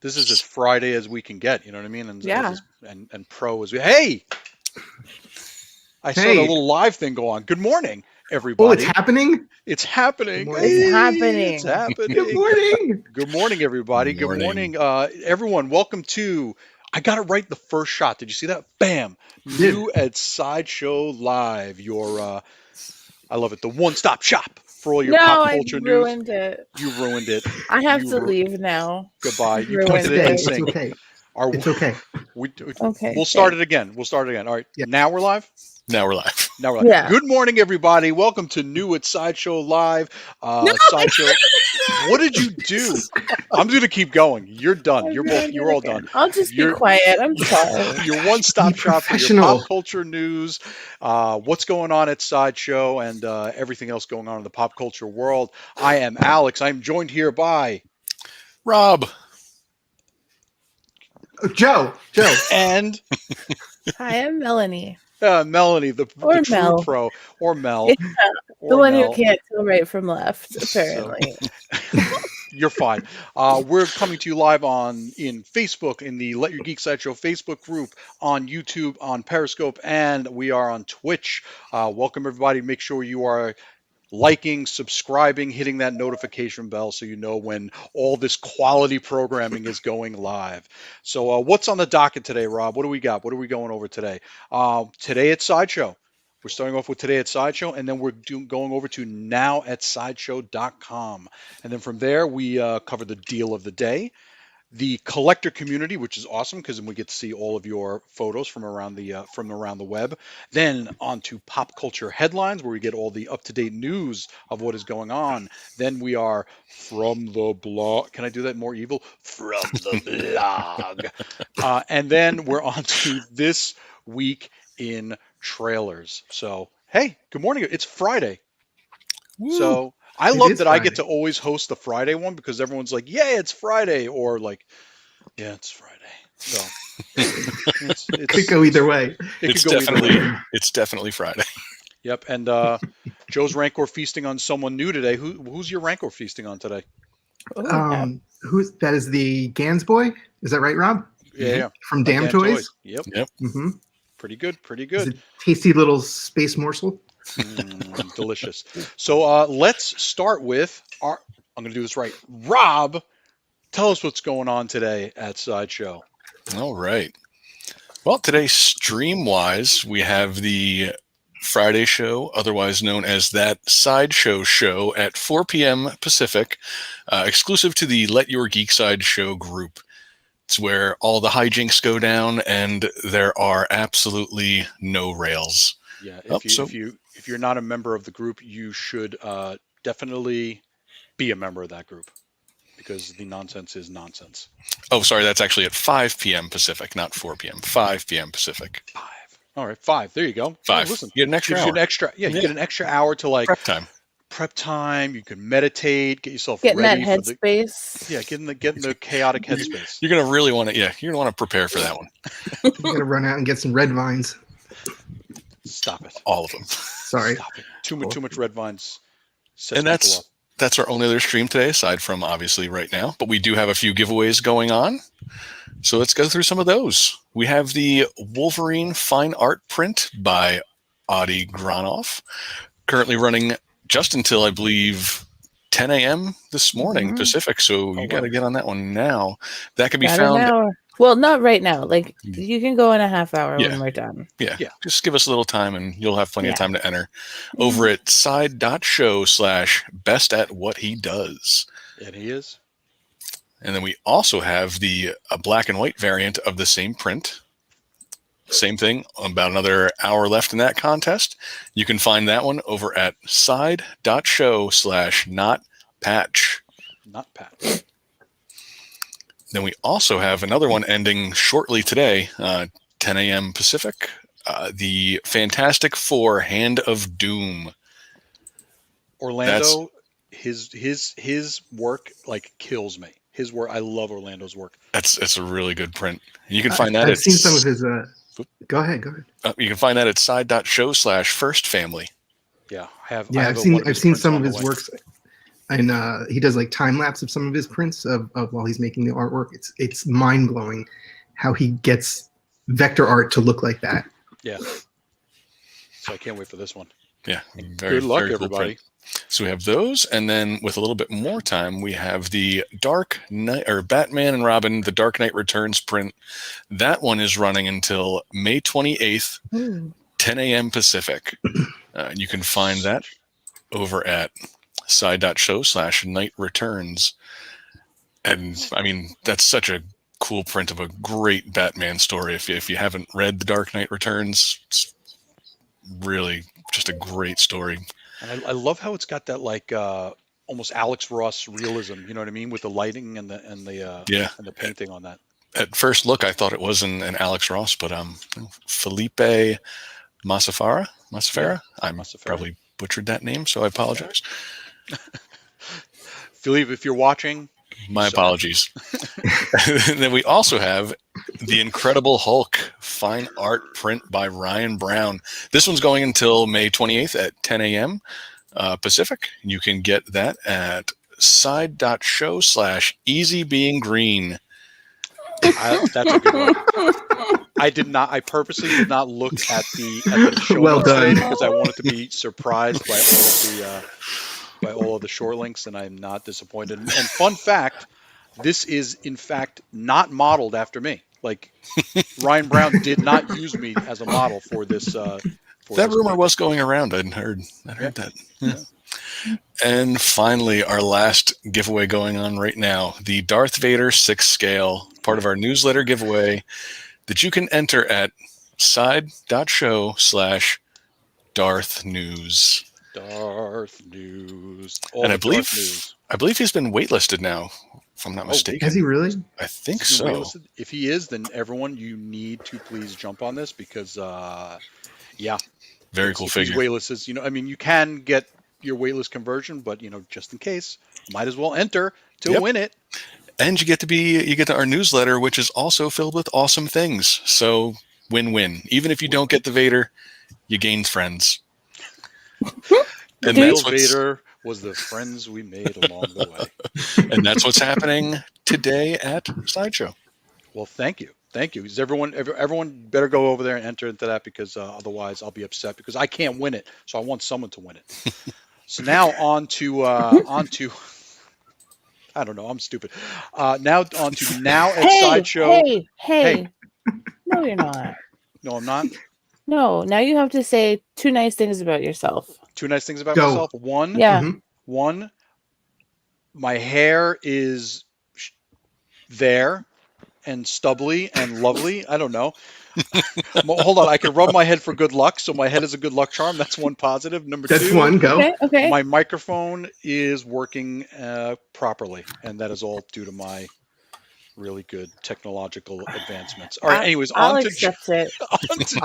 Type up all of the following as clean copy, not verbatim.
This is as Friday as we can get. You know what I mean? And Yeah. and pro as we. Hey, I saw the little live thing go on. Good morning, everybody. Oh, it's happening. It's happening. It's happening. It's happening. Good morning. Good morning, everybody. Good morning, everyone. Welcome to. I got it right the first shot. Did you see that? Bam! New at Sideshow Live. Your, I love it. The one-stop shop for all your pop culture news. I ruined it. You ruined it. I have to leave now. Goodbye. You pointed it in sync. It's okay. It's okay. Okay. We'll start it again. All right. Yeah. Now we're live. Now we're live. Yeah. Good morning, everybody. Welcome to New at Sideshow Live. Sideshow. What did you do? I'm going to keep going. You're done. You're all done. I'll just be quiet. I'm sorry. Your one-stop shop for your pop culture news, what's going on at Sideshow, and everything else going on in the pop culture world. I am Alex. I'm joined here by Rob. Joe. And Hi, I'm Melanie. Melanie, the true Mel. pro, or Mel. Yeah, the one who can't tell right from left, apparently. You're fine. We're coming to you live in Facebook, in the Let Your Geek Sideshow Facebook group, on YouTube, on Periscope, and we are on Twitch. Welcome, everybody. Make sure you are liking, subscribing, hitting that notification bell so you know when all this quality programming is going live. So what's on the docket today, Rob? What do we got? What are we going over today? Today at Sideshow. We're starting off with Today at Sideshow, and then we're going over to nowatsideshow.com. And then from there, we cover the deal of the day, the collector community, which is awesome because then we get to see all of your photos from around the web. Then on to pop culture headlines, where we get all the up-to-date news of what is going on. Then we are from the blog. Can I do that more evil? From the blog. And then we're on to this week in trailers. So, hey, good morning. It's Friday. Woo. So I love that Friday. I get to always host the Friday one because everyone's like, yeah, it's Friday. Or like, yeah, it's Friday. So it could go either way. It's definitely Friday. Yep. And Joe's Rancor feasting on someone new today. Who's your Rancor feasting on today? That is the Gans boy. Is that right, Rob? Yeah. From Damn Toys? Yep. Mm-hmm. Pretty good. It's a tasty little space morsel. Delicious. So let's start with I'm going to do this right. Rob, tell us what's going on today at Sideshow. All right. Well, today, stream-wise, we have the Friday show, otherwise known as That Sideshow Show at 4 p.m. Pacific, exclusive to the Let Your Geek Sideshow group. It's where all the hijinks go down, and there are absolutely no rails. Yeah, if you're not a member of the group, you should definitely be a member of that group because the nonsense is nonsense. Oh, sorry, that's actually at 5 p.m. Pacific, not 4 p.m. 5 p.m. Pacific. 5. All right, 5. There you go. 5. Oh, listen, you get an extra hour. You get an extra hour to like prep time. You can meditate, get yourself ready. Get in that headspace. Get in the chaotic headspace. You're gonna really want to. Yeah, you're gonna want to prepare for that one. You're gonna run out and get some red vines. Stop it. All of them. Sorry. Stop it. Too much red vines. And that's our only other stream today, aside from obviously right now. But we do have a few giveaways going on. So let's go through some of those. We have the Wolverine fine art print by Adi Granoff, currently running just until I believe 10 a.m. this morning Pacific. So you got to get on that one now. That can be found. Well, not right now. Like you can go in a half hour when we're done. Yeah. Just give us a little time and you'll have plenty of time to enter over at side.show/best at what he does. And he is. And then we also have a black and white variant of the same print. Same thing, about another hour left in that contest. You can find that one over at side.show/notpatch. Not patch. Then we also have another one ending shortly today, 10 a.m. Pacific. The Fantastic Four: Hand of Doom. Orlando, his work like kills me. His work, I love Orlando's work. It's a really good print. You can find that. I've seen some of his. Go ahead. You can find that at side.show/firstfamily. Yeah, I have. Yeah, I've seen some of his works. and he does like time lapse of some of his prints of while he's making the artwork. It's mind blowing how he gets vector art to look like that. Yeah. So I can't wait for this one. Yeah. Very, Good luck, very cool everybody. print. So we have those, and then with a little bit more time, we have the Dark Knight, or Batman and Robin, the Dark Knight Returns print. That one is running until May 28th, 10 a.m. Pacific. You can find that over at side.show/Knight Returns. And I mean, that's such a cool print of a great Batman story. If you haven't read The Dark Knight Returns, it's really just a great story. And I love how it's got that like almost Alex Ross realism. You know what I mean, with the lighting and the painting on that. At first look, I thought it was an Alex Ross, but Felipe Masafara. I'm probably butchered that name, so I apologize. Philippe, if you're watching, my apologies. And then we also have the Incredible Hulk fine art print by Ryan Brown. This one's going until May 28th at 10 a.m. Pacific. You can get that at side.show/easybeingreen. That's a good one. I purposely did not look at the show Well notes done. because I wanted to be surprised by all of the short links, and I'm not disappointed. And fun fact, this is in fact not modeled after me. Like Ryan Brown did not use me as a model for this. That rumor was going around. I heard that. Yeah. And finally, our last giveaway going on right now, the Darth Vader 6 scale, part of our newsletter giveaway that you can enter at side.show/Darth News. Darth News. And I believe he's been waitlisted now, if I'm not mistaken. Has he really? I think He's been so. waitlisted? If he is, then everyone, you need to please jump on this because, very cool figure. Waitlists, you can get your waitlist conversion, but just in case, might as well enter to win it. And you get to our newsletter, which is also filled with awesome things. So win-win. Even if you don't get the Vader, you gain friends. And that's Vader was the friends we made along the way. And that's what's happening today at Sideshow. Well, thank you. Because everyone better go over there and enter into that because otherwise I'll be upset because I can't win it. So I want someone to win it. So now on to I don't know. I'm stupid. Now at Sideshow. Hey. No, you're not. No, I'm not. No, now you have to say 2 nice things about yourself. 2 nice things about myself. One. Yeah. One. My hair is there and stubbly and lovely. I don't know. Hold on. I can rub my head for good luck. So my head is a good luck charm. That's one positive. Number 2. That's one. Go. Okay. My microphone is working properly. And that is all due to my really good technological advancements. All right. Anyways, I'll on to accept it.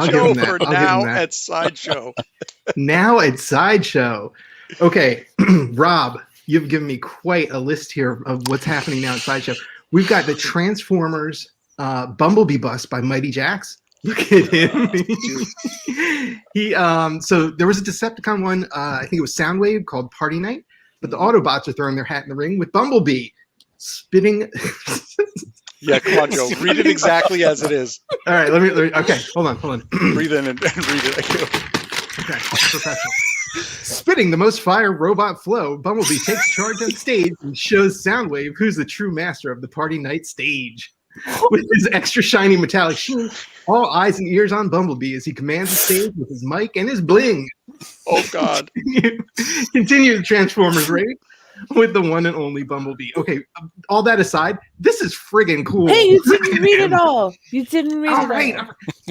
Joe for now at Sideshow. Now at Sideshow. Okay. Rob, you've given me quite a list here of what's happening now at Sideshow. We've got the Transformers Bumblebee bust by Mighty Jax. Look at him. So there was a Decepticon one, I think it was Soundwave, called Party Night, but the Autobots are throwing their hat in the ring with Bumblebee spitting. Yeah, come on, Joe. Read it exactly as it is. All right, let me okay, hold on. Breathe in and read it. Okay, professional. Spitting the most fire robot flow, Bumblebee takes charge on stage and shows Soundwave who's the true master of the Party Night stage. With his extra shiny metallic sheen, all eyes and ears on Bumblebee as he commands the stage with his mic and his bling. Oh, God. Continue the Transformers race with the one and only Bumblebee. Okay, all that aside, this is friggin' cool. Hey, you didn't read it all. You didn't read it all.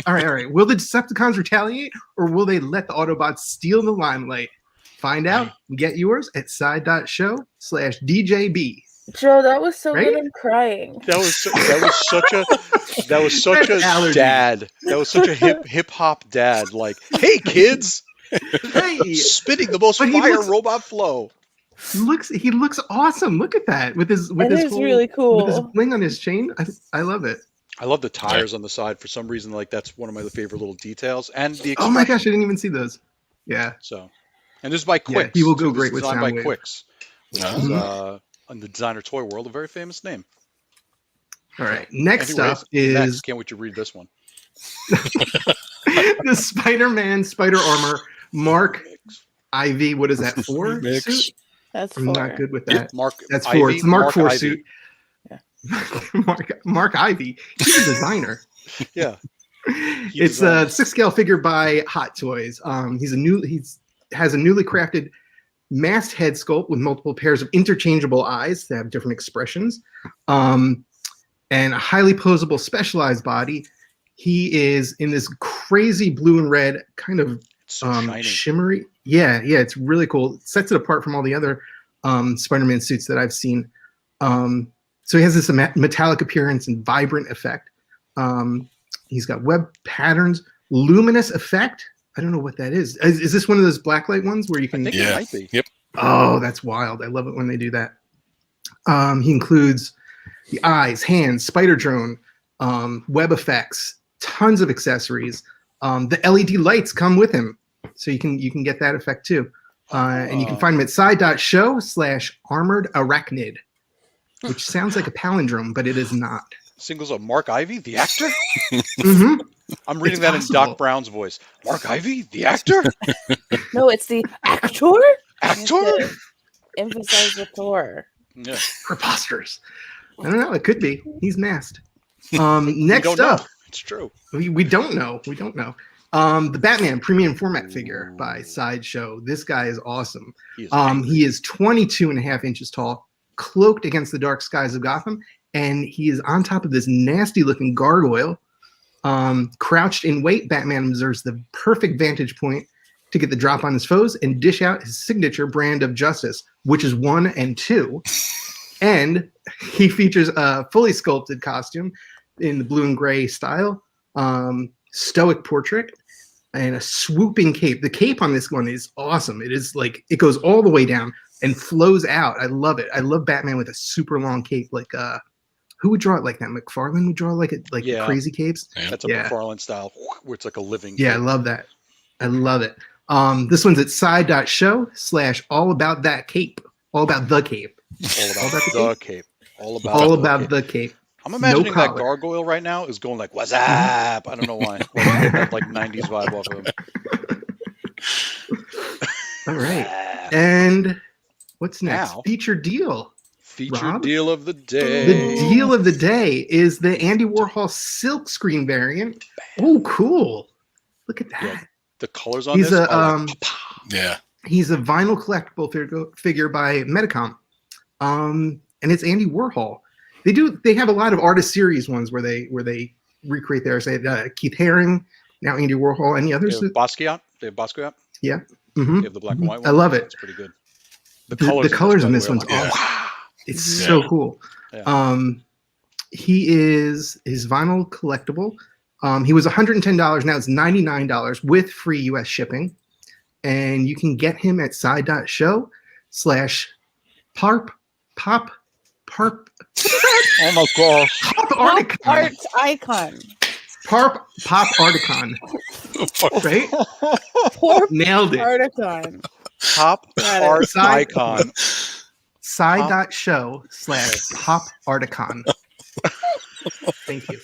All right. Will the Decepticons retaliate, or will they let the Autobots steal the limelight? Find out and get yours at side.show/DJB. Joe, that was so good. I'm crying. That was such a dad. That was such a hip hop dad. Like, hey kids, hey, spitting the most fire robot flow. He looks awesome. Look at that with his really cool. With his bling on his chain. I love it. I love the tires on the side for some reason. Like that's one of my favorite little details. And the oh my gosh, I didn't even see those. Yeah. So, and this is by Quicks. Yeah, he will go great with Soundwave. By Soundwave. Quicks, which is in the designer toy world a very famous name. All right. Next Anyways, up is next. Can't wait to read this one. the Spider-Man Spider Armor Mark IV. What is that, 4 Mix. suit? That's I'm 4. not good with that. That's 4. Ivy, It's the Mark 4 Ivy. suit. Yeah. Mark Ivy. He's a designer. Yeah. It's a 6-scale figure by Hot Toys. He has a newly crafted masked head sculpt with multiple pairs of interchangeable eyes that have different expressions, and a highly posable specialized body. He is in this crazy blue and red kind of shimmery. Yeah, it's really cool. It sets it apart from all the other Spider-Man suits that I've seen. So he has this metallic appearance and vibrant effect. He's got web patterns, luminous effect. I don't know what that is. Is this one of those blacklight ones where you can? I think it might be. Yep. Oh, that's wild. I love it when they do that. He includes the eyes, hands, spider drone, web effects, tons of accessories. The LED lights come with him, so you can get that effect too. And you can find him at side.show/armored arachnid, which sounds like a palindrome, but it is not. Singles of Mark Ivy, the actor? Mm-hmm. I'm reading It's that possible. in Doc Brown's voice. Mark Ivy, the actor? No, it's the actor. Actor? Emphasize the Thor. Yeah. Preposterous. I don't know. It could be. He's masked. We Next don't up, know. It's true. we don't know. We don't know. The Batman premium format figure by Sideshow. This guy is awesome. He is 22.5 inches tall, cloaked against the dark skies of Gotham, and he is on top of this nasty looking gargoyle. Crouched in wait, Batman observes the perfect vantage point to get the drop on his foes and dish out his signature brand of justice, which is 1 and 2. And he features a fully sculpted costume in the blue and gray style, stoic portrait, and a swooping cape. The cape on this one is awesome. It is like, it goes all the way down and flows out. I love it. I love Batman with a super long cape. Like, who would draw it like that? McFarlane would draw like crazy capes. That's a McFarlane style, where it's like a living. Yeah, cape. I love that. I love it. This one's at side.show/all-about-that-cape. All about the cape. All about the cape. All about All the about cape. the cape. I'm imagining that collar. gargoyle right now is going like, what's up? I don't know why. Like 90s vibe off of him. All right. And what's next? Now- Featured deal. Featured Rob? deal of the day. The deal of the day is the Andy Warhol silk screen variant. Oh, cool. Look at that. Yeah. The colors on He's this a, are like, pa-pa. Yeah. He's a vinyl collectible figure by Medicom. And it's Andy Warhol. They have a lot of artist series ones where they recreate theirs. They had Keith Haring, now Andy Warhol. Any others? They have Basquiat. Yeah. Mm-hmm. They have the black and white one. I love it. It's pretty good. The colors in this one's awesome. awesome. It's Yeah. so cool. Yeah. He is his vinyl collectible. He was $110. Now it's $99 with free US shipping. And you can get him at side.show/parp. Oh my gosh. Pop Pop Articon. art icon. Pop Articon. Right? Poor Nailed it. Articon. Top Got it. art Side- icon. Side.show/Pop Articon. Thank you.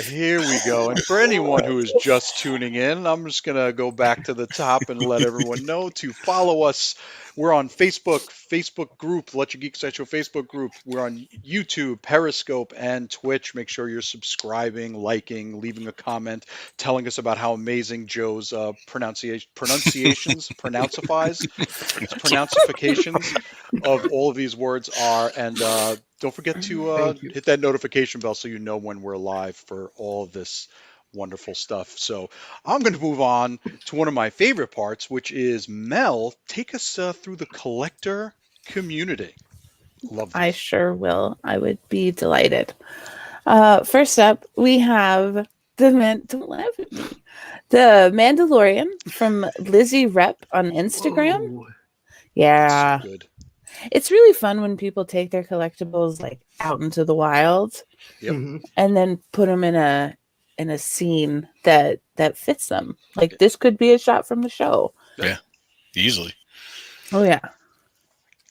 Here we go. And for anyone who is just tuning in, I'm just going to go back to the top and let everyone know to follow us. We're on Facebook group, Let Your Geek Sideshow Facebook group. We're on YouTube, Periscope, and Twitch. Make sure you're subscribing, liking, leaving a comment, telling us about how amazing Joe's pronunciations of all of these words are. And don't forget to hit that notification bell so you know when we're live for all of this wonderful stuff. So I'm going to move on to one of my favorite parts, which is Mel, take us through the collector community. Love this. I sure will. I would be delighted. First up, we have don't laugh at me. The Mandalorian from Lizzie Rep on Instagram. Whoa. Yeah. So good. It's really fun when people take their collectibles like out into the wild Yep. Mhm. and then put them in a scene that fits them. Like this could be a shot from the show. Easily. Oh yeah.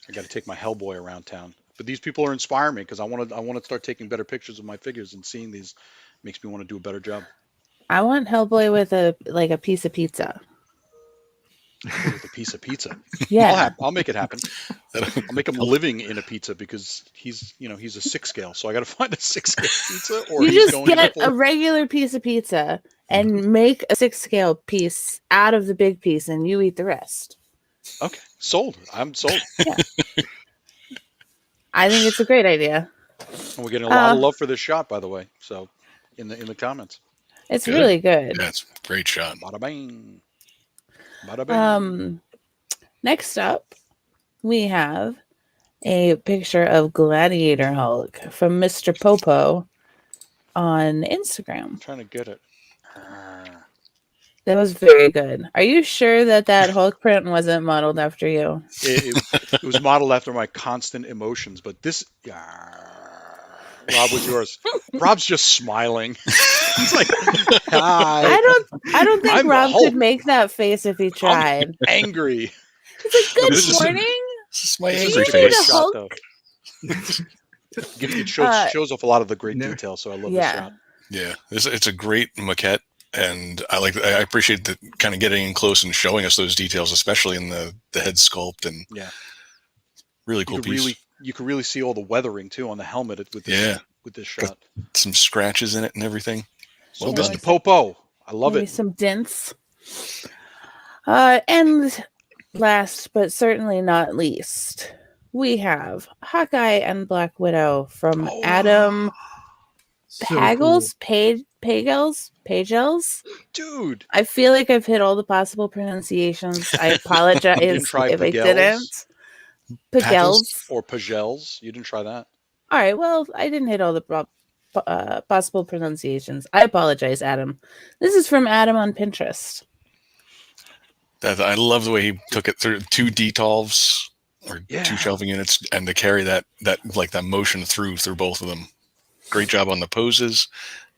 I got to take my Hellboy around town. But these people are inspiring me because I want to start taking better pictures of my figures, and seeing these makes me want to do a better job. I want Hellboy with a piece of pizza. With a piece of pizza. Yeah. I'll make it happen. I'll make him living in a pizza because he's a 6 scale. So I got to find a 6 scale pizza, or You he's just going get to a regular piece of pizza and make a 6 scale piece out of the big piece, and you eat the rest. Okay, sold. I'm sold. Yeah. I think it's a great idea. And we're getting a lot of love for this shot, by the way. So in the comments. It's Good. really good. Yeah, it's a great shot. Bada bang. Bada bang. Next up, we have a picture of Gladiator Hulk from Mr. Popo on Instagram. I'm trying to get it. That was very good. Are you sure that Hulk print wasn't modeled after you? It was modeled after my constant emotions, but this. Rob, what's yours? Rob's just smiling. He's like, hi. I don't think I'm the Rob Hulk. could make that face if he tried. Angry. He's like, This good is- morning. This is my This angry is you a great made a face. shot, Hulk? though. It shows off a lot of the great No. detail, so I love Yeah. this shot. Yeah, it's a great maquette, and I appreciate the kind of getting in close and showing us those details, especially in the head sculpt, and Yeah. really cool piece. You could really see all the weathering too on the helmet with this shot. Some scratches in it and everything. So Well Mr. done. Popo, I love Maybe it. some dents. And last but certainly not least, we have Hawkeye and Black Widow from Oh. Adam So Pagels, Pagels. Dude, I feel like I've hit all the possible pronunciations. I apologize You didn't try if I Pagels? didn't. Pagels. or Pagels, you didn't try that? All right. Well, I didn't hit all the possible pronunciations. I apologize, Adam. This is from Adam on Pinterest. I love the way he took it through 2 detolves or Yeah. 2 shelving units, and to carry that motion through both of them. Great job on the poses.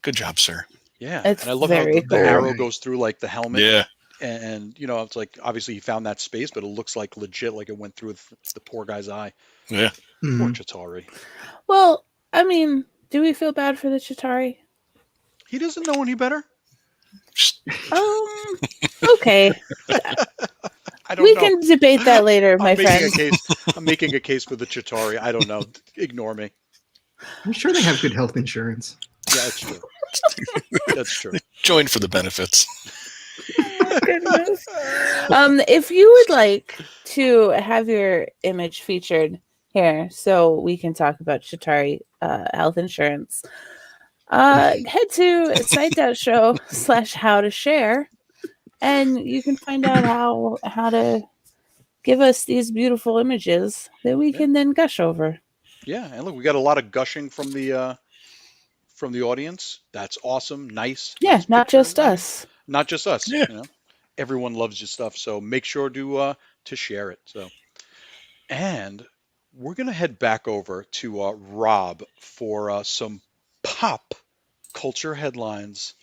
Good job, sir. Yeah, It's and I love how very the cool. arrow goes through like the helmet. Yeah, And it's like obviously he found that space, but it looks like legit, like it went through the poor guy's eye. yeah. Poor Mhm. Chitauri. Well, I mean, do we feel bad for the Chitauri? He doesn't know any better. Okay. I don't We know. can debate that later, my friend. I'm making a case for the Chitauri. I don't know. Ignore me. I'm sure they have good health insurance. Yeah, that's true. That's true. Join for the benefits. Goodness. If you would like to have your image featured here so we can talk about Chitauri health insurance, head to Sideshow/how to share, and you can find out how to give us these beautiful images that we can then gush over. Yeah, and look, we got a lot of gushing from the audience. That's awesome. Nice. Yeah, Nice not picture. just us. Not just us. Yeah. Everyone loves your stuff, so make sure to share it. So, and we're gonna head back over to Rob for some pop culture headlines.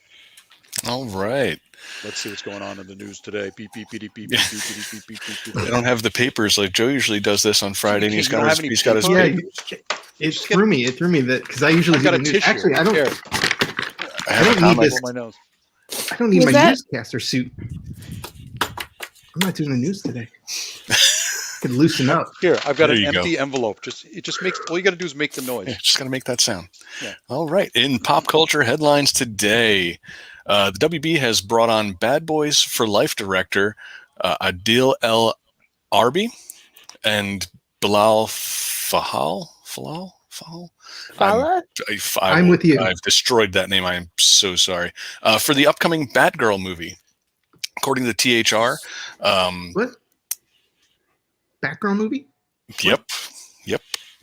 All right. Let's see what's going on in the news today. Beep beep beep beep beep beep beep beep beep beep. I don't have the papers like Joe usually does this on Friday, and You he's don't got have his any he's got his paper? Yeah, papers. it threw me. It threw me that because I usually I've do got a the news. tissue. Actually, I don't. Here, I I have don't a need comic. this. on my nose. I don't need Was my that- newscaster suit. I'm not doing the news today. Could loosen up. Here, I've got There an you go. empty envelope. It just makes all you got to do is make the noise. Yeah, just got to make that sound. Yeah. All right. In pop culture headlines today, the WB has brought on Bad Boys for Life director Adil El Arbi and Bilal Fahal. Fala? I'm with you. I've destroyed that name. I am so sorry. For the upcoming Batgirl movie. According to THR. What? Background movie? Yep.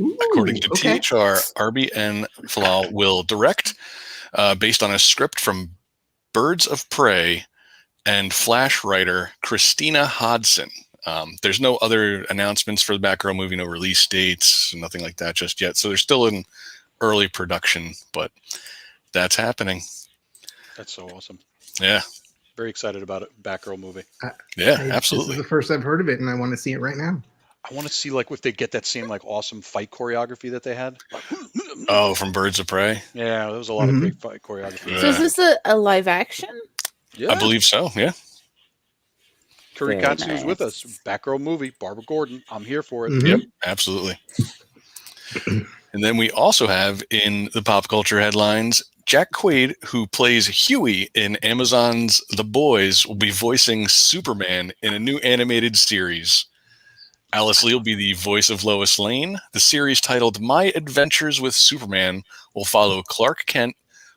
Ooh, According to okay. THR, Arby and Falal will direct based on a script from Birds of Prey and Flash writer Christina Hodson. There's no other announcements for the Batgirl movie, no release dates, nothing like that just yet. So they're still in early production, but that's happening. That's so awesome. Yeah. Very excited about it. Batgirl movie. Yeah, This absolutely. is the first I've heard of it, and I want to see it right now. I want to see like if they get that same like awesome fight choreography that they had. Oh, from Birds of Prey? Yeah, there was a lot of great fight choreography. So is this a live action? Yeah, I believe so, yeah. Kurikatsu is with nice. us. Batgirl movie. Barbara Gordon. I'm here for it. Mhm. Yep, absolutely. And then we also have in the pop culture headlines, Jack Quaid, who plays Huey in Amazon's The Boys, will be voicing Superman in a new animated series. Alice Lee will be the voice of Lois Lane. The series, titled My Adventures with Superman, will follow Clark Kent,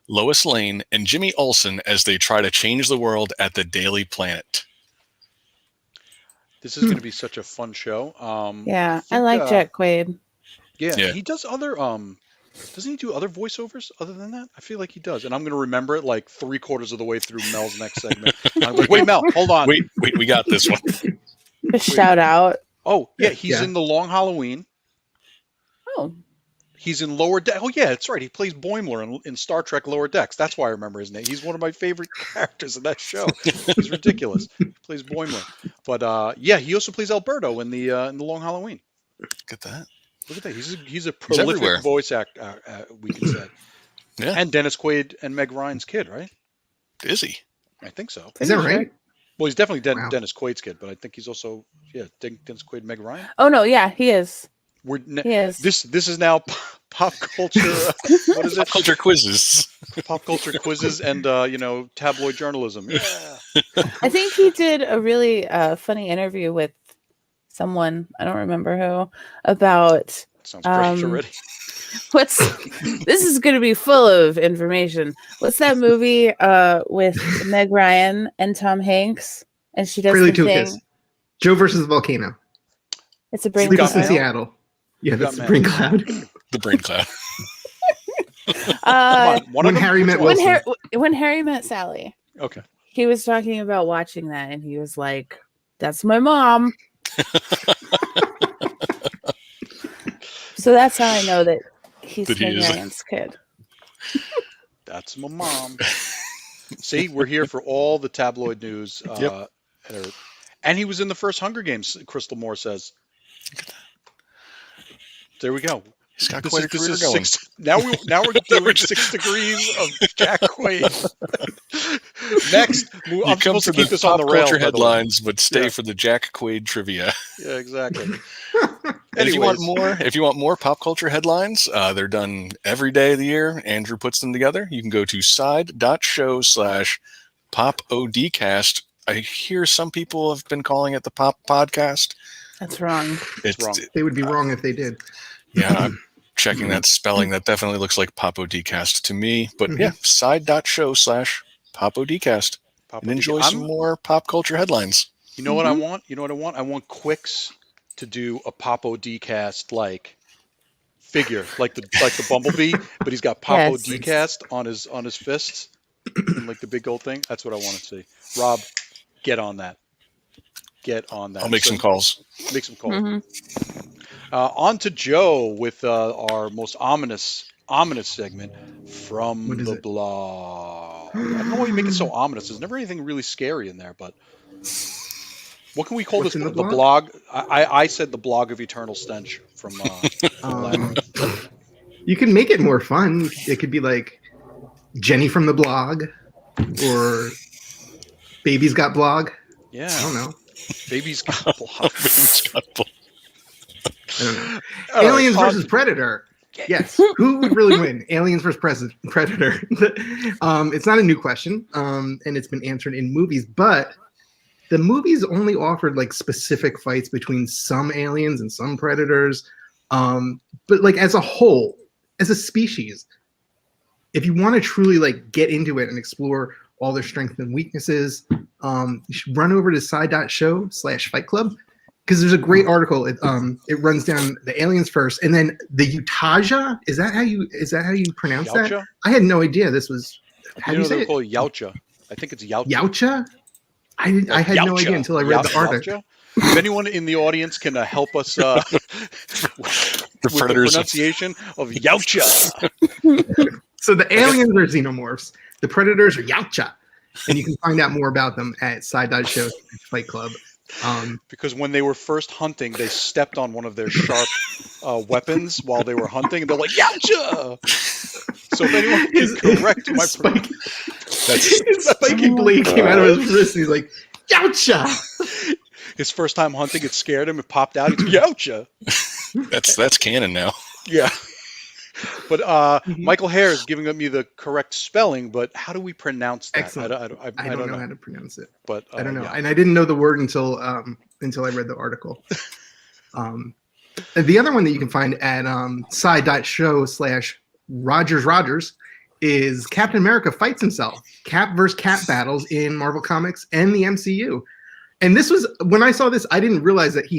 Lois Lane, and Jimmy Olsen as they try to change the world at the Daily Planet. This is going to be such a fun show. Yeah, I think, like Jack Quaid. Yeah, Yeah. he does other. Doesn't he do other voiceovers other than that? I feel like he does, and I'm going to remember it like 3/4 of the way through Mel's next segment. I'm like, wait, Mel, hold on. Wait, we got this one. Just shout out. Oh, yeah, he's Yeah. in The Long Halloween. Oh, He's in Lower Deck. Oh, yeah, that's right. He plays Boimler in Star Trek Lower Decks. That's why I remember his name. He's one of my favorite characters in that show. He's ridiculous. He plays Boimler. But yeah, he also plays Alberto in the Long Halloween. Look at that. Look at that. He's a prolific everywhere. voice actor, we can say. Yeah. And Dennis Quaid and Meg Ryan's kid, right? Is he? I think so. Is that Pretty sure. right? Well, he's definitely Wow. Dennis Quaid's kid, but I think he's also Dennis Quaid, Meg Ryan. oh no, yeah, he is. We're He is. this is now pop culture. What is Pop it? culture quizzes. Pop culture quizzes and tabloid journalism. Yeah. I think he did a really funny interview with someone, I don't remember who, about Sounds great already. this is going to be full of information. What's that movie with Meg Ryan and Tom Hanks? And she does Freely the Tukas. thing. Joe versus the Volcano. It's a brain Sleepless in Mail. Seattle. Yeah, Got that's the Mail. Brain Cloud. The brain cloud. Come on, one when of them? Harry met Which one? Wilson. when Harry met Sally, Okay. he was talking about watching that, and he was like, "That's my mom." So that's how I know that he's That he Meg is. Ryan's kid. That's my mom. See, we're here for all the tabloid news. Yep. And he was in the first Hunger Games, Crystal Moore says. There we go. He's got This quite is, a this career is going. now we're doing 6 degrees of Jack Quaid. Next, You I'm come supposed for to keep the this on pop the rails. culture by the way. headlines, but stay Yeah. for the Jack Quaid trivia. Yeah, exactly. And if you want Anyways. more pop culture headlines, they're done every day of the year. Andrew puts them together. You can go to side.show/popodcast. I hear some people have been calling it the Pop Podcast. That's wrong. It's wrong. They would be wrong if they did. Yeah, I'm checking that spelling. That definitely looks like Popodcast to me. But yeah, side.show/popodcast. And enjoy some more pop culture headlines. You know what I want? You know what I want? I want Quicks to do a Popo Dcast like figure, like the Bumblebee, but he's got Popo Yes. Dcast on his fists, and like the big gold thing. That's what I want to see. Rob, get on that. Get on that. I'll make some calls. Make some calls. Mhm. On to Joe with our most ominous segment from What is the it? blog. I don't know why you make it so ominous. There's never anything really scary in there, but what can we call What's this? in the The blog? blog? I said the blog of eternal stench from. You can make it more fun. It could be like Jenny from the blog or Baby's Got Blog. Yeah, I don't know. Baby's got blog. I don't know. All right, Aliens on- versus Predator. Yes. Who would really win? Aliens versus Predator. It's not a new question, and it's been answered in movies, but the movies only offered like specific fights between some aliens and some predators. But like as a whole, as a species, if you want to truly like get into it and explore all their strengths and weaknesses, you should run over to side.show/fight club. Because there's a great article. It runs down the aliens first, and then the Utaja. Is that how you pronounce that? Yautja? I had no idea this was. How do you say they it? call it Yautja. I think it's Yautja. Yautja? I had no idea until I read the article. Yautja? If anyone in the audience can help us with the Predators. pronunciation of Yautja. So the aliens are xenomorphs. The predators are Yautja. And you can find out more about them at Side.show Fight Club. Because when they were first hunting, they stepped on one of their sharp weapons while they were hunting, and they're like, "Yowcha!" So if anyone can correct my his spiky blade came out of his wrist, and he's like, "Yowcha!" His first time hunting, it scared him. It popped out. He's "Yowcha!" That's canon now. Yeah. But Michael Hare is giving me the correct spelling, but how do we pronounce that? Excellent. I don't know how to pronounce it. But I don't know, yeah. and I didn't know the word until I read the article. And the other one that you can find at side.show/Rogers is Captain America Fights Himself. Cap versus Cap battles in Marvel Comics and the MCU. And this was, when I saw this, I didn't realize that he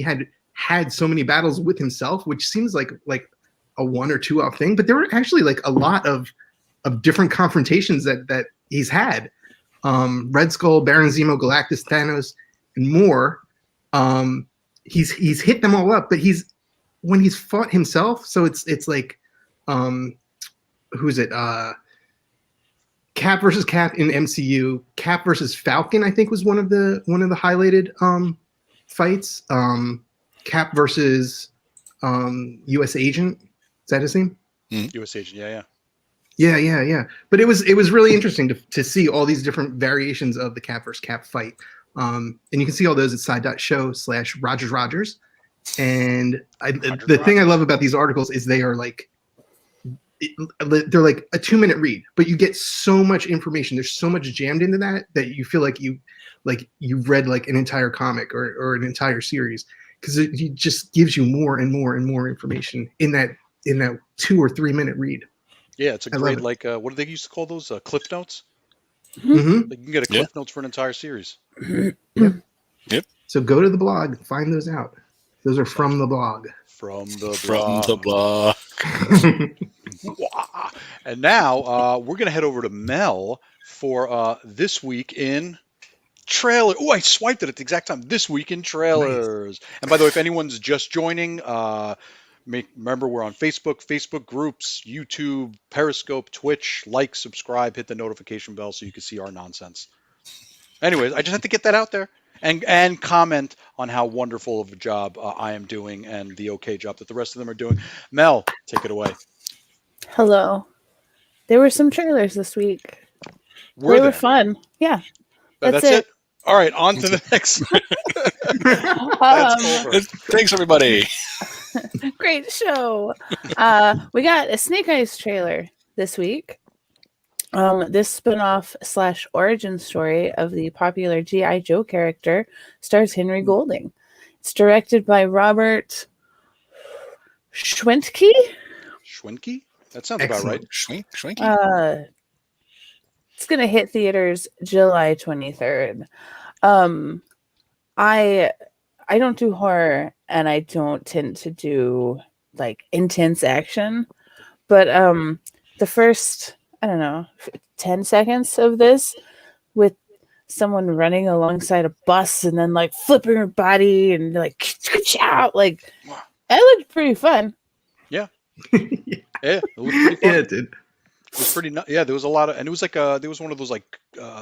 had so many battles with himself, which seems like a one or two off thing, but there were actually like a lot of different confrontations that he's had. Red Skull, Baron Zemo, Galactus, Thanos, and more. He's hit them all up, but when he's fought himself, so it's like who's it? Cap versus Cap in MCU. Cap versus Falcon, I think, was one of the highlighted fights. Cap versus U.S. Agent. Is that his name? U.S. Agent, yeah. Yeah. But it was really interesting to see all these different variations of the Cap versus Cap fight. And you can see all those at side.show/Rogers. And the thing I love about these articles is they are like, they're like a 2-minute read, but you get so much information. There's so much jammed into that you feel like you've read like an entire comic or an entire series, because it just gives you more and more and more information in that 2 or 3 minute read. Yeah, it's a great, like, what do they used to call those? Cliff notes? Mm-hmm. Like you can get a cliff notes for an entire series. Yep. So go to the blog, find those out. Those are from the blog. From the blog. And now we're going to head over to Mel for This Week in Trailer. Oh, I swiped it at the exact time. This Week in Trailers. Nice. And by the way, if anyone's just joining, remember we're on Facebook groups, YouTube, Periscope, Twitch. Like, subscribe, hit the notification bell so you can see our nonsense. Anyways, I just had to get that out there. And comment on how wonderful of a job I am doing and the okay job that the rest of them are doing. Mel, take it away. Hello. There were some trailers this week. They were fun. Yeah. Oh, That's it. All right, on to the next. That's over. Thanks, everybody. Great show. We got a Snake Eyes trailer this week. This spin-off / origin story of the popular G.I. Joe character stars Henry Golding. It's directed by Robert Schwentke. Schwentke? That sounds about right. Schwentke? It's going to hit theaters July 23rd. I don't do horror, and I don't tend to do like intense action, but the first, I don't know, 10 seconds of this with someone running alongside a bus and then like flipping her body and like out, like that looked pretty fun. Yeah. Yeah, it looked pretty fun. Yeah, it did. It was pretty. Yeah, there was a lot of, and it was like there was one of those like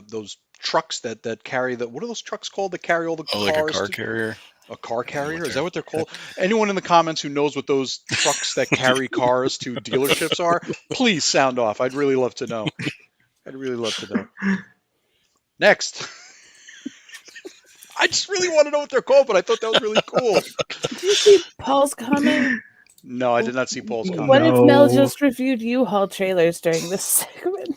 those trucks that carry the, what are those trucks called that carry all the cars? Like a car carrier. A car carrier? Is that what they're called? Anyone in the comments who knows what those trucks that carry cars to dealerships are, please sound off. I'd really love to know. Next. I just really want to know what they're called, but I thought that was really cool. Did you see Paul's comment? No, I did not see Paul's comment. What if Mel just reviewed U-Haul trailers during this segment?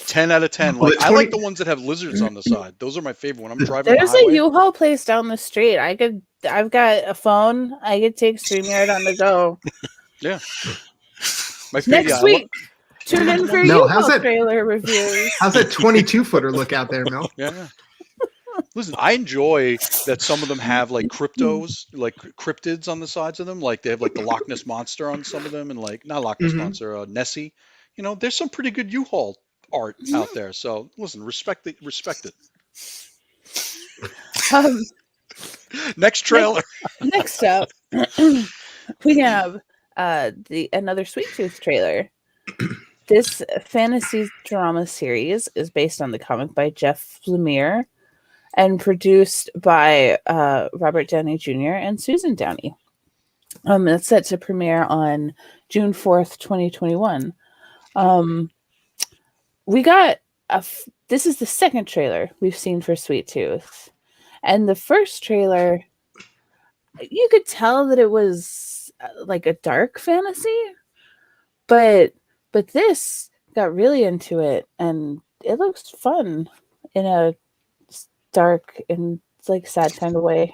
10 out of 10. Like, I like the ones that have lizards on the side. Those are my favorite when I'm driving. There's a U-Haul place down the street. I've got a phone. I could take StreamYard on the go. Yeah. Next week, tune in for U-Haul trailer reviews. How's that 22-footer look out there, Mel? Yeah. Listen, I enjoy that some of them have like cryptids on the sides of them. Like they have like the Loch Ness Monster on some of them, and like not Loch Ness Monster, Nessie. You know, there's some pretty good U-Haul art out there. So listen, respect it. Next trailer. Next up, we have another Sweet Tooth trailer. This fantasy drama series is based on the comic by Jeff Lemire and produced by Robert Downey Jr. and Susan Downey. It's set to premiere on June 4th, 2021. We got this is the second trailer we've seen for Sweet Tooth. And the first trailer, you could tell that it was like a dark fantasy, but this got really into it, and it looks fun in a dark and like sad kind of way.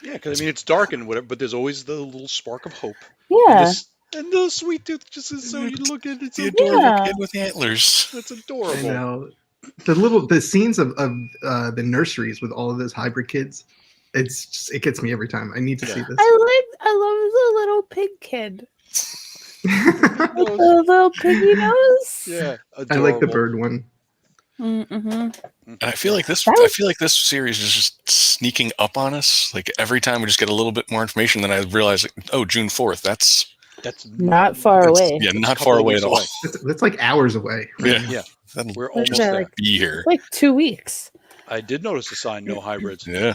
Yeah, because I mean it's dark and whatever, but there's always the little spark of hope. Yeah. And the Sweet Tooth just is so you look at it, it's The adorable. adorable kid with antlers. It's I adorable. know. The scenes of the nurseries with all of those hybrid kids, it gets me every time. I need to see this. I love the little pig kid. With the little piggy nose. Yeah, I like the adorable. bird one. Mm-hmm. And I feel like this. That I was- feel like this series is just sneaking up on us. Like every time we just get a little bit more information, then I realize, like, oh, June 4th. That's Not far away. Yeah, That's a not couple far of away weeks at all. away. That's like hours away. Yeah, Yeah. that'll We're What's almost that, there. like- be here. Like 2 weeks. I did notice the sign, no hybrids. Yeah,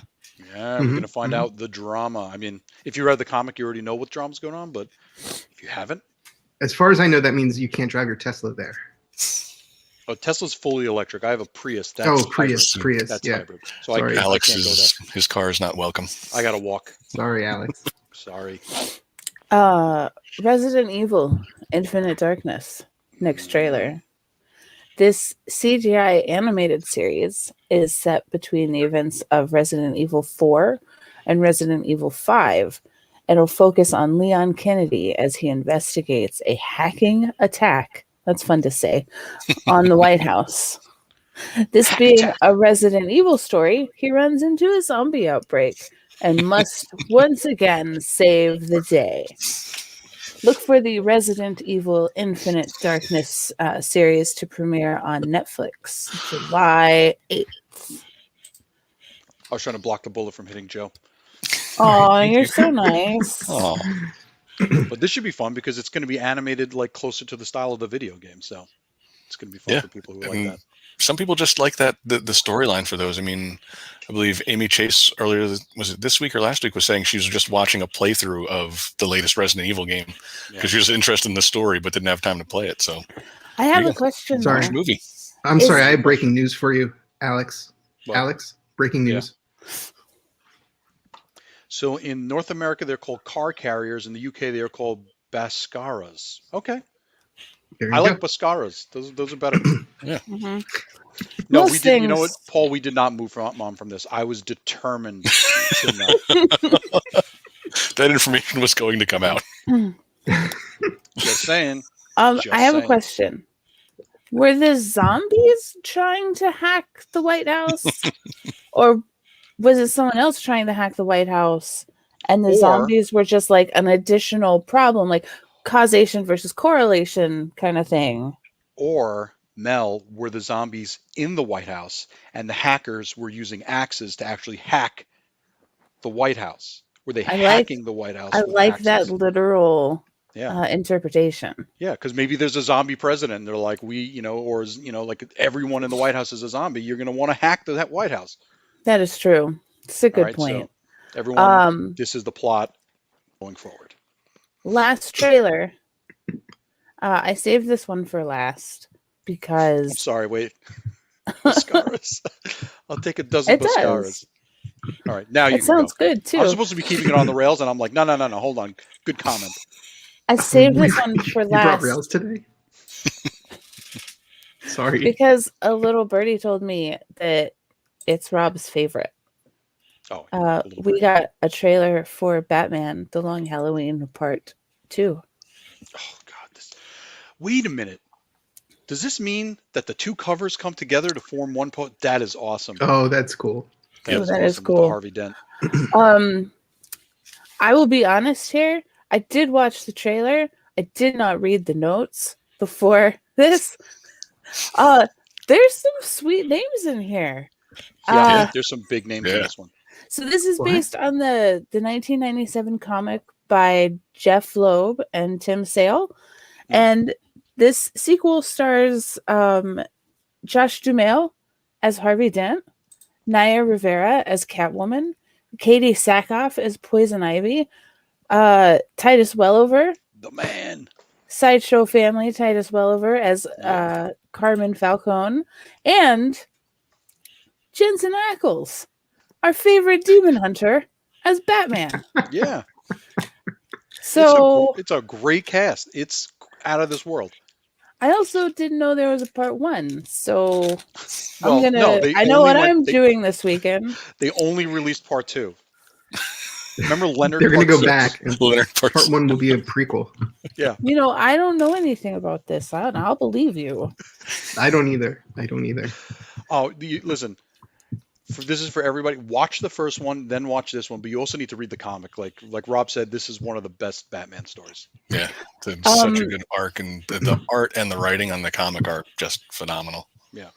Yeah, we're Mhm, gonna find out the drama. I mean, if you read the comic, you already know what drama's going on, but if you haven't, As far as I know, that means you can't drive your Tesla there. oh, Tesla's fully electric. I have a Prius. That's Oh, Prius, hybrid. Prius, That's yeah. hybrid. So Sorry. I Alex can't go is his car is not welcome. there. I gotta walk. Sorry, Alex. Sorry. Resident Evil Infinite Darkness next trailer. This CGI animated series is set between the events of Resident Evil 4 and Resident Evil 5. It'll focus on Leon Kennedy as he investigates a hacking attack. That's fun to say. On the White House. This being a Resident Evil story, he runs into a zombie outbreak and must once again save the day. Look for the Resident Evil Infinite Darkness series to premiere on Netflix July 8th. I was trying to block the bullet from hitting Joe. Oh, you're so nice. Oh, But this should be fun because it's going to be animated like closer to the style of the video game. So it's going to be fun Yeah. for people who I like mean, that. some people just like that the storyline for those. I mean, I believe Amy Chase earlier, was it this week or last week, was saying she was just watching a playthrough of the latest Resident Evil game because Yeah. she was interested in the story but didn't have time to play it. So, I have Yeah. a question. Sorry. though. movie. I'm Is- sorry, I have breaking news for you, Alex. What? Alex, breaking Yeah. news. So in North America, they're called car carriers. In the UK, they are called Bascaras. Okay. There you I go. like Bascaras. Those are better. Mhm. No, Most we didn't. You know what, things- Paul? We did not move on from this. I was determined to know. That information was going to come out. Just saying. Just I have a saying. question. Were the zombies trying to hack the White House? Or was it someone else trying to hack the White House and the Or- zombies were just like an additional problem, like causation versus correlation kind of thing? Or Mel, were the zombies in the White House and the hackers were using axes to actually hack the White House? Were they I like- hacking the White House? I with like that axes? literal Yeah. interpretation. Yeah, because maybe there's a zombie president. They're like, like everyone in the White House is a zombie. You're going to want to hack that White House. That is true. It's a All good right, point. So everyone, Um, this is the plot going forward. last trailer. I saved this one for last I'm because sorry, wait. Bascaras. I'll take a dozen It does. Bascaras. All right, now you it can sounds go. good too. I was supposed to be keeping it on the rails, and I'm like, no, hold on. Good comment. I saved this one for You brought last rails today? Sorry. because a little birdie told me that it's Rob's favorite. Oh, a little We bit. got a trailer for Batman: The Long Halloween Part 2. Oh God, wait a minute. Does this mean that the two covers come together to form one That is awesome. Oh, that's cool. Oh, that is with the cool. Harvey Dent. I will be honest here. I did watch the trailer. I did not read the notes before this. There's some sweet names in here. Yeah, there's some big names in Yeah. this one. So this is What? based on the 1997 comic by Jeff Loeb and Tim Sale. And This sequel stars Josh Duhamel as Harvey Dent, Naya Rivera as Catwoman, Katie Sackhoff as Poison Ivy, Titus Welliver, The man. Sideshow family Titus Welliver as Carmen Falcone, and Jensen Ackles, our favorite demon hunter, as Batman. Yeah. So it's a great cast. It's out of this world. I also didn't know there was a part 1. So Well, I know what I'm doing this weekend. They only released part 2. Remember Leonard? They're going to go 6? back. And part 1 will be a prequel. Yeah. You know, I don't know anything about this. I'll believe you. I don't either. Oh, listen. This is for everybody. Watch the first one, then watch this one. But you also need to read the comic. Like Rob said, this is one of the best Batman stories. Yeah, it's such a good arc, and the art and the writing on the comic are just phenomenal. Yeah.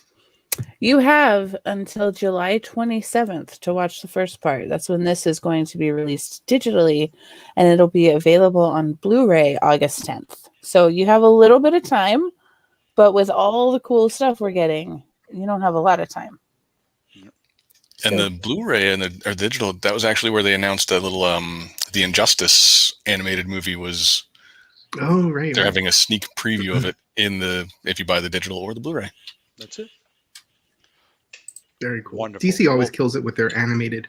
You have until July 27th to watch the first part. That's when this is going to be released digitally, and it'll be available on Blu-ray August 10th. So you have a little bit of time, but with all the cool stuff we're getting, you don't have a lot of time. And the Blu-ray and the digital, that was actually where they announced a little the Injustice animated movie was. Oh, right. They're having a sneak preview of it if you buy the digital or the Blu-ray. That's it. Very cool. Wonderful. DC always kills it with their animated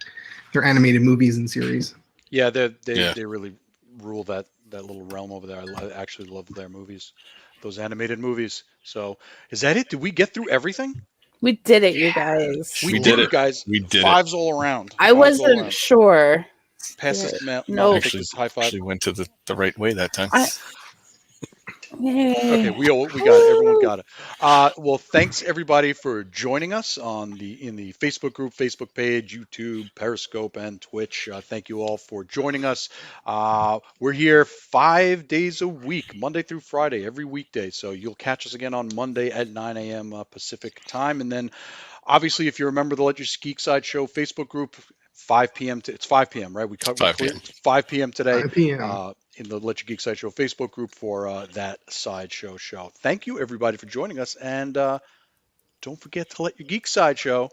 movies and series. Yeah, they really rule that little realm over there. I actually love their movies, those animated movies. So is that it? Did we get through everything? We did it, you guys. We did it, guys. We did Fives it. all around. I wasn't sure. Pass this No. high five. Actually went to the right way that time. Okay, we got it. Everyone got it. Well, thanks everybody for joining us in the Facebook group, Facebook page, YouTube, Periscope, and Twitch. Thank you all for joining us. We're here 5 days a week, Monday through Friday, every weekday. So you'll catch us again on Monday at 9 a.m. Pacific time, and then obviously if you remember the Let Your Geek Side Show Facebook group, 5 p.m. It's 5 p.m. right? We cut 5 p.m. 5 p.m. today. 5 p.m. In the Let Your Geek Side Show Facebook group for that Sideshow show. Thank you, everybody, for joining us. And don't forget to let your geek side show.